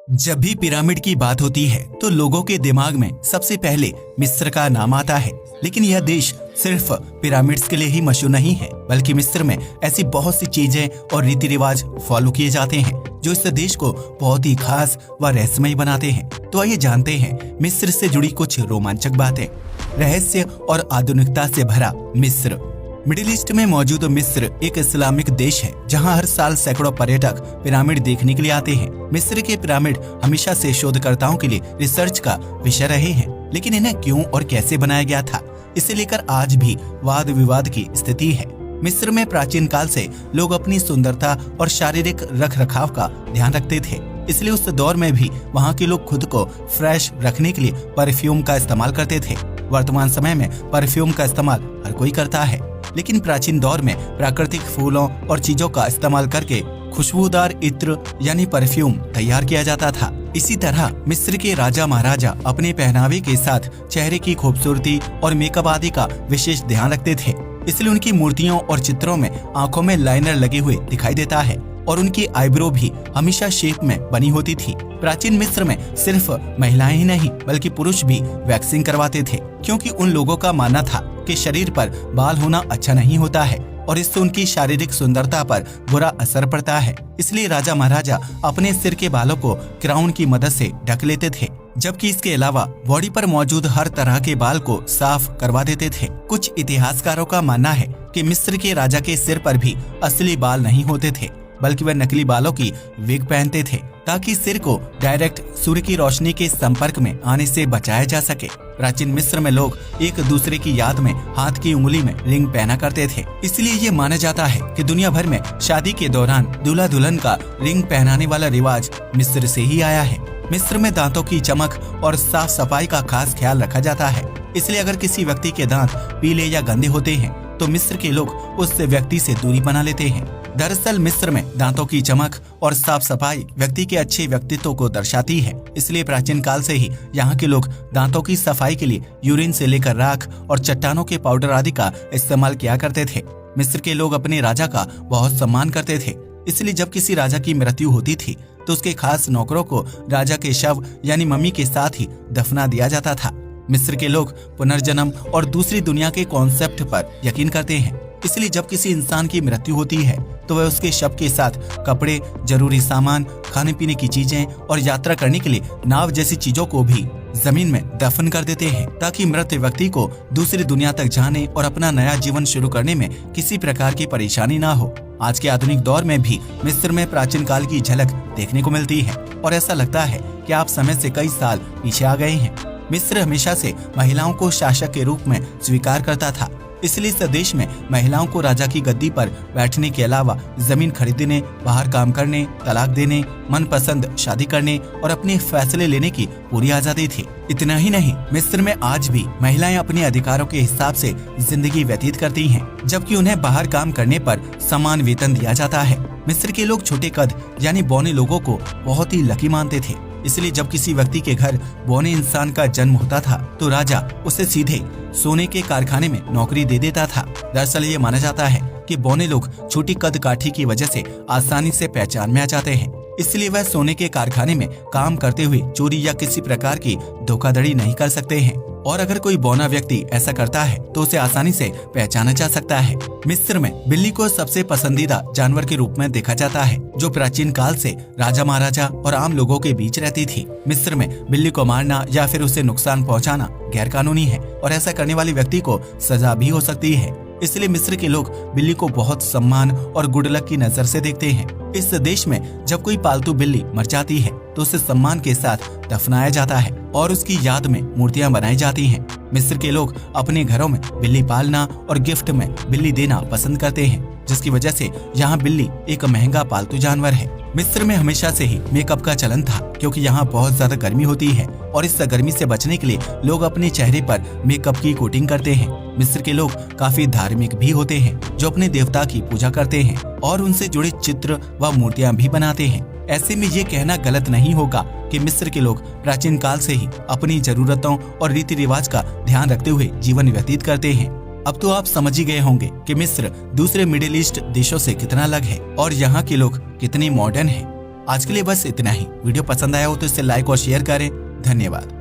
जब भी पिरामिड की बात होती है तो लोगों के दिमाग में सबसे पहले मिस्र का नाम आता है। लेकिन यह देश सिर्फ पिरामिड्स के लिए ही मशहूर नहीं है, बल्कि मिस्र में ऐसी बहुत सी चीजें और रीति रिवाज फॉलो किए जाते हैं जो इस देश को बहुत ही खास व रहस्यमय बनाते हैं। तो आइए जानते हैं मिस्र से जुड़ी कुछ रोमांचक बातें। रहस्य और आधुनिकता से भरा मिस्र। मिडिल ईस्ट में मौजूद मिस्र एक इस्लामिक देश है जहां हर साल सैकड़ों पर्यटक पिरामिड देखने के लिए आते हैं। मिस्र के पिरामिड हमेशा से शोधकर्ताओं के लिए रिसर्च का विषय रहे हैं, लेकिन इन्हें क्यों और कैसे बनाया गया था, इसे लेकर आज भी वाद विवाद की स्थिति है। मिस्र में प्राचीन काल से लोग अपनी सुंदरता और शारीरिक रख रखाव का ध्यान रखते थे, इसलिए उस दौर में भी वहाँ के लोग खुद को फ्रेश रखने के लिए परफ्यूम का इस्तेमाल करते थे। वर्तमान समय में परफ्यूम का इस्तेमाल हर कोई करता है, लेकिन प्राचीन दौर में प्राकृतिक फूलों और चीजों का इस्तेमाल करके खुशबूदार इत्र यानी परफ्यूम तैयार किया जाता था। इसी तरह मिस्र के राजा महाराजा अपने पहनावे के साथ चेहरे की खूबसूरती और मेकअप आदि का विशेष ध्यान रखते थे, इसलिए उनकी मूर्तियों और चित्रों में आंखों में लाइनर लगे हुए दिखाई देता है और उनकी आईब्रो भी हमेशा शेप में बनी होती थी। प्राचीन मिस्र में सिर्फ महिलाएं ही नहीं बल्कि पुरुष भी वैक्सिंग करवाते थे, क्योंकि उन लोगों का मानना था कि शरीर पर बाल होना अच्छा नहीं होता है और इससे उनकी शारीरिक सुंदरता पर बुरा असर पड़ता है। इसलिए राजा महाराजा अपने सिर के बालों को क्राउन की मदद से ढक लेते थे, जबकि इसके अलावा बॉडी पर मौजूद हर तरह के बाल को साफ करवा देते थे। कुछ इतिहासकारों का मानना है कि मिस्र के राजा के सिर पर भी असली बाल नहीं होते थे, बल्कि वह नकली बालों की विग पहनते थे ताकि सिर को डायरेक्ट सूर्य की रोशनी के संपर्क में आने से बचाया जा सके। प्राचीन मिस्र में लोग एक दूसरे की याद में हाथ की उंगली में रिंग पहना करते थे, इसलिए ये माना जाता है कि दुनिया भर में शादी के दौरान दूल्हा दुल्हन का रिंग पहनाने वाला रिवाज मिस्र से ही आया है। मिस्र में दांतों की चमक और साफ सफाई का खास ख्याल रखा जाता है, इसलिए अगर किसी व्यक्ति के दांत पीले या गंदे होते हैं तो मिस्र के लोग उस व्यक्ति से दूरी बना लेते हैं। दरअसल मिस्र में दांतों की चमक और साफ सफाई व्यक्ति के अच्छे व्यक्तित्व को दर्शाती है, इसलिए प्राचीन काल से ही यहाँ के लोग दांतों की सफाई के लिए यूरिन से लेकर राख और चट्टानों के पाउडर आदि का इस्तेमाल किया करते थे। मिस्र के लोग अपने राजा का बहुत सम्मान करते थे, इसलिए जब किसी राजा की मृत्यु होती थी तो उसके खास नौकरों को राजा के शव यानी मम्मी के साथ ही दफना दिया जाता था। मिस्र के लोग पुनर्जन्म और दूसरी दुनिया के कॉन्सेप्ट पर यकीन करते हैं, इसलिए जब किसी इंसान की मृत्यु होती है तो वह उसके शव के साथ कपड़े, जरूरी सामान, खाने पीने की चीजें और यात्रा करने के लिए नाव जैसी चीजों को भी जमीन में दफन कर देते हैं, ताकि मृत व्यक्ति को दूसरी दुनिया तक जाने और अपना नया जीवन शुरू करने में किसी प्रकार की परेशानी ना हो। आज के आधुनिक दौर में भी मिस्र में प्राचीन काल की झलक देखने को मिलती है और ऐसा लगता है कि आप समय से कई साल पीछे आ गए हैं। मिस्र हमेशा से महिलाओं को शासक के रूप में स्वीकार करता था, इसलिए इस देश में महिलाओं को राजा की गद्दी पर बैठने के अलावा जमीन खरीदने, बाहर काम करने, तलाक देने, मनपसंद शादी करने और अपने फैसले लेने की पूरी आजादी थी। इतना ही नहीं, मिस्र में आज भी महिलाएं अपने अधिकारों के हिसाब से जिंदगी व्यतीत करती हैं, जबकि उन्हें बाहर काम करने पर समान वेतन दिया जाता है। मिस्र के लोग छोटे कद यानी बौने लोगों को बहुत ही लकी मानते थे, इसलिए जब किसी व्यक्ति के घर बौने इंसान का जन्म होता था तो राजा उसे सीधे सोने के कारखाने में नौकरी दे देता था। दरअसल ये माना जाता है कि बौने लोग छोटी कद काठी की वजह से आसानी से पहचान में आ जाते हैं, इसलिए वह सोने के कारखाने में काम करते हुए चोरी या किसी प्रकार की धोखाधड़ी नहीं कर सकते हैं, और अगर कोई बौना व्यक्ति ऐसा करता है तो उसे आसानी से पहचाना जा सकता है। मिस्र में बिल्ली को सबसे पसंदीदा जानवर के रूप में देखा जाता है, जो प्राचीन काल से राजा महाराजा और आम लोगों के बीच रहती थी। मिस्र में बिल्ली को मारना या फिर उसे नुकसान पहुंचाना गैर कानूनी है और ऐसा करने वाले व्यक्ति को सजा भी हो सकती है, इसलिए मिस्र के लोग बिल्ली को बहुत सम्मान और गुड लक की नजर से देखते हैं। इस देश में जब कोई पालतू बिल्ली मर जाती है तो उसे सम्मान के साथ दफनाया जाता है और उसकी याद में मूर्तियां बनाई जाती हैं। मिस्र के लोग अपने घरों में बिल्ली पालना और गिफ्ट में बिल्ली देना पसंद करते हैं, जिसकी वजह से यहाँ बिल्ली एक महंगा पालतू जानवर है। मिस्र में हमेशा से ही मेकअप का चलन था, क्योंकि यहाँ बहुत ज्यादा गर्मी होती है और इस गर्मी से बचने के लिए लोग अपने चेहरे पर मेकअप की कोटिंग करते हैं। मिस्र के लोग काफी धार्मिक भी होते हैं, जो अपने देवता की पूजा करते हैं और उनसे जुड़े चित्र व मूर्तियां भी बनाते हैं। ऐसे में ये कहना गलत नहीं होगा कि मिस्र के लोग प्राचीन काल से ही अपनी जरूरतों और रीति रिवाज का ध्यान रखते हुए जीवन व्यतीत करते हैं। अब तो आप समझ ही गए होंगे कि मिस्र दूसरे मिडिल ईस्ट देशों से कितना अलग है और यहाँ के लोग कितने मॉडर्न हैं। आज के लिए बस इतना ही। वीडियो पसंद आया हो तो इसे लाइक और शेयर करें। धन्यवाद।